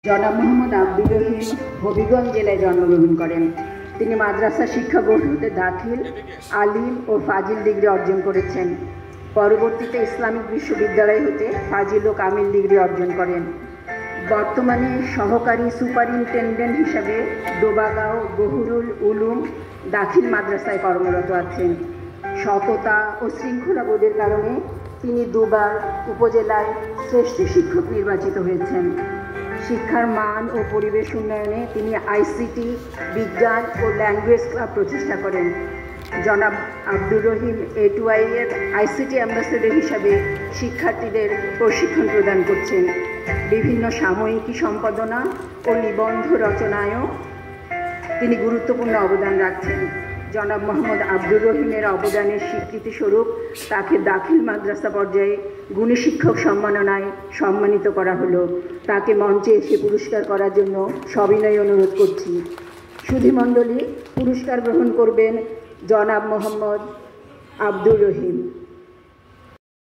জনাব মোহাম্মদ আব্দুর রহিম হবিগঞ্জ জেলায় জন্মগ্রহণ করেন। তিনি মাদ্রাসা শিক্ষা বোর্ড হতে দাখিল, আলিম ও ফাজিল ডিগ্রি অর্জন করেছেন। পরবর্তীতে ইসলামিক বিশ্ববিদ্যালয় হতে ফাজিল ও কামিল ডিগ্রি অর্জন করেন। বর্তমানে সহকারী সুপারিনটেন্ডেন্ট হিসাবে দোবাগাঁও বহুরুল উলুম দাখিল মাদ্রাসায় কর্মরত আছেন। সততা ও শৃঙ্খলাবোধের কারণে তিনি দুবার উপজেলায় শ্রেষ্ঠ শিক্ষক নির্বাচিত হয়েছেন। শিক্ষার মান ও পরিবেশ উন্নয়নে তিনি আইসিটি, বিজ্ঞান ও ল্যাঙ্গুয়েজ ক্লাব প্রতিষ্ঠা করেন। জনাব আব্দুর রহিম A2I এর আইসিটি অ্যাম্বাসেডর হিসাবে শিক্ষার্থীদের প্রশিক্ষণ প্রদান করছেন। বিভিন্ন সাময়িকী সম্পাদনা ও নিবন্ধ রচনায়ও তিনি গুরুত্বপূর্ণ অবদান রাখছেন। জনাব মোহাম্মদ আব্দুর রহিমের অবদানের স্বীকৃতিস্বরূপ তাকে দাখিল মাদ্রাসা পর্যায়ে গুণী শিক্ষক সম্মাননায় সম্মানিত করা হলো। তাকে মঞ্চে এসে পুরস্কার করার জন্য সবিনয় অনুরোধ করছি। সুধীমণ্ডলী, পুরস্কার গ্রহণ করবেন জনাব মোহাম্মদ আব্দুর রহিম।